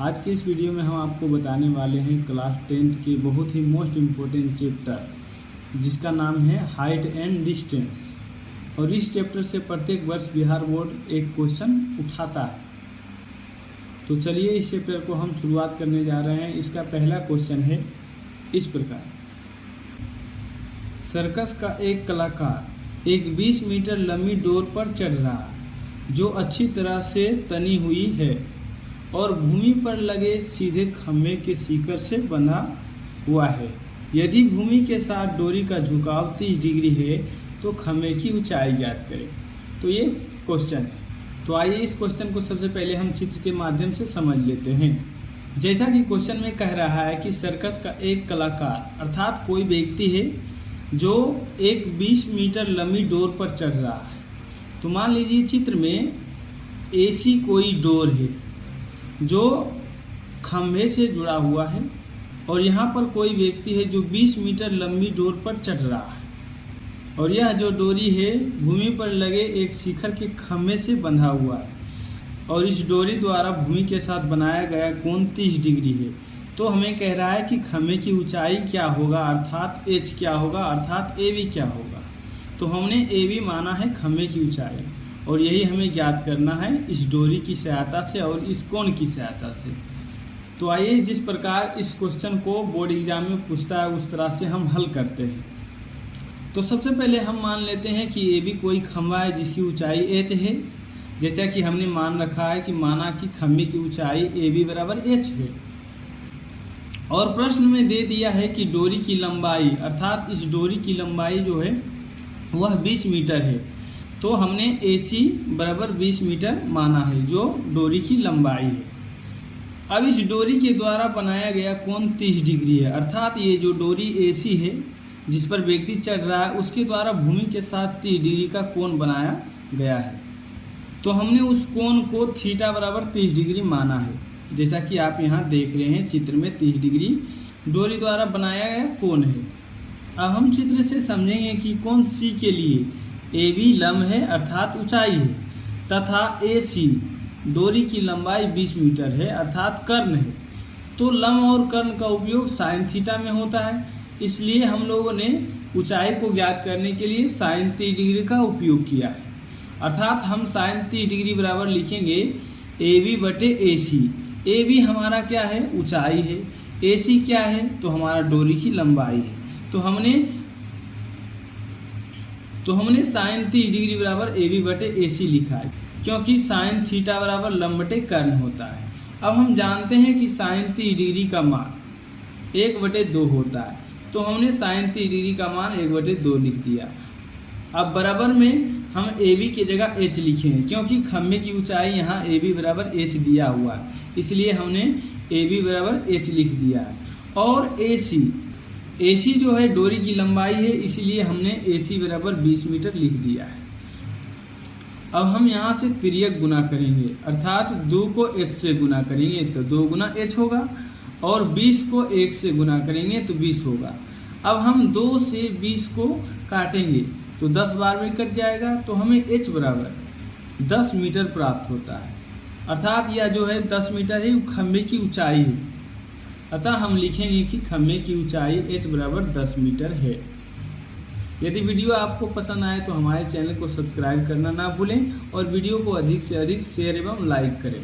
आज के इस वीडियो में हम आपको बताने वाले हैं क्लास 10th के बहुत ही मोस्ट इम्पोर्टेंट चैप्टर जिसका नाम है हाइट एंड डिस्टेंस। और इस चैप्टर से प्रत्येक वर्ष बिहार बोर्ड एक क्वेश्चन उठाता है। तो चलिए इस चैप्टर को हम शुरुआत करने जा रहे हैं। इसका पहला क्वेश्चन है इस प्रकार। सर्कस का एक कलाकार एक 20 मीटर लंबी डोर पर चढ़ रहा है जो अच्छी तरह से तनी हुई है और भूमि पर लगे सीधे खम्भे के शिखर से बंधा हुआ है। यदि भूमि के साथ डोरी का झुकाव 30 डिग्री है तो खम्भे की ऊंचाई ज्ञात करें। तो ये क्वेश्चन है। तो आइए इस क्वेश्चन को सबसे पहले हम चित्र के माध्यम से समझ लेते हैं। जैसा कि क्वेश्चन में कह रहा है कि सर्कस का एक कलाकार अर्थात कोई व्यक्ति है जो एक 20 मीटर लंबी डोर पर चढ़ रहा है। तो मान लीजिए चित्र में ऐसी कोई डोर है जो खंभे से जुड़ा हुआ है और यहाँ पर कोई व्यक्ति है जो 20 मीटर लंबी डोर पर चढ़ रहा है और यह जो डोरी है भूमि पर लगे एक शिखर के खंभे से बंधा हुआ है और इस डोरी द्वारा भूमि के साथ बनाया गया कोण 30 डिग्री है। तो हमें कह रहा है कि खंभे की ऊंचाई क्या होगा अर्थात एच क्या होगा अर्थात ए बी क्या होगा। तो हमने ए बी माना है खंभे की ऊंचाई और यही हमें ज्ञात करना है इस डोरी की सहायता से और इस कोण की सहायता से। तो आइए जिस प्रकार इस क्वेश्चन को बोर्ड एग्जाम में पूछता है उस तरह से हम हल करते हैं। तो सबसे पहले हम मान लेते हैं कि ए बी कोई खंभा है जिसकी ऊंचाई एच है। जैसा कि हमने मान रखा है कि माना कि खंभे की ऊंचाई ए बी बराबर एच है और प्रश्न में दे दिया है कि डोरी की लंबाई अर्थात इस डोरी की लंबाई जो है वह 20 मीटर है। तो हमने AC बराबर 20 मीटर माना है जो डोरी की लंबाई है। अब इस डोरी के द्वारा बनाया गया कोण 30 डिग्री है अर्थात ये जो डोरी AC है जिस पर व्यक्ति चढ़ रहा है उसके द्वारा भूमि के साथ 30 डिग्री का कोण बनाया गया है। तो हमने उस कोण को थीटा बराबर 30 डिग्री माना है। जैसा कि आप यहाँ देख रहे हैं चित्र में 30 डिग्री डोरी द्वारा बनाया गया कोण है। अब हम चित्र से समझेंगे कि कोण C के लिए AB लंब है अर्थात ऊंचाई है तथा AC डोरी की लंबाई 20 मीटर है अर्थात कर्ण है। तो लंब और कर्ण का उपयोग साइन थीटा में होता है, इसलिए हम लोगों ने ऊंचाई को ज्ञात करने के लिए साइन 30 डिग्री का उपयोग किया है। अर्थात हम साइन 30 डिग्री बराबर लिखेंगे AB बटे AC। AB हमारा क्या है ऊंचाई है, AC क्या है तो हमारा डोरी की लंबाई है। तो हमने साइन 30 डिग्री बराबर AB बटे AC लिखा है क्योंकि साइन थीटा बराबर लंब बटे कर्ण होता है। अब हम जानते हैं कि साइन 30 डिग्री का मान 1/2 होता है। तो हमने साइन 30 डिग्री का मान 1/2 लिख दिया। अब बराबर में हम AB की जगह H लिखेंगे क्योंकि खंभे की ऊंचाई यहाँ AB बराबर H दिया हुआ है, इसलिए हमने AB बराबर H लिख दिया है। और AC जो है डोरी की लंबाई है, इसलिए हमने AC बराबर 20 मीटर लिख दिया है। अब हम यहाँ से तिर्यक गुना करेंगे अर्थात 2 को H से गुना करेंगे तो 2 गुना H होगा और 20 को 1 से गुना करेंगे तो 20 होगा। अब हम 2 से 20 को काटेंगे तो 10 बार में कट जाएगा तो हमें H बराबर 10 मीटर प्राप्त होता है अर्थात यह जो है 10 मीटर है खंभे की ऊंचाई है। अतः हम लिखेंगे कि खंभे की ऊंचाई H बराबर 10 मीटर है। यदि वीडियो आपको पसंद आए तो हमारे चैनल को सब्सक्राइब करना ना भूलें और वीडियो को अधिक से अधिक शेयर एवं लाइक करें।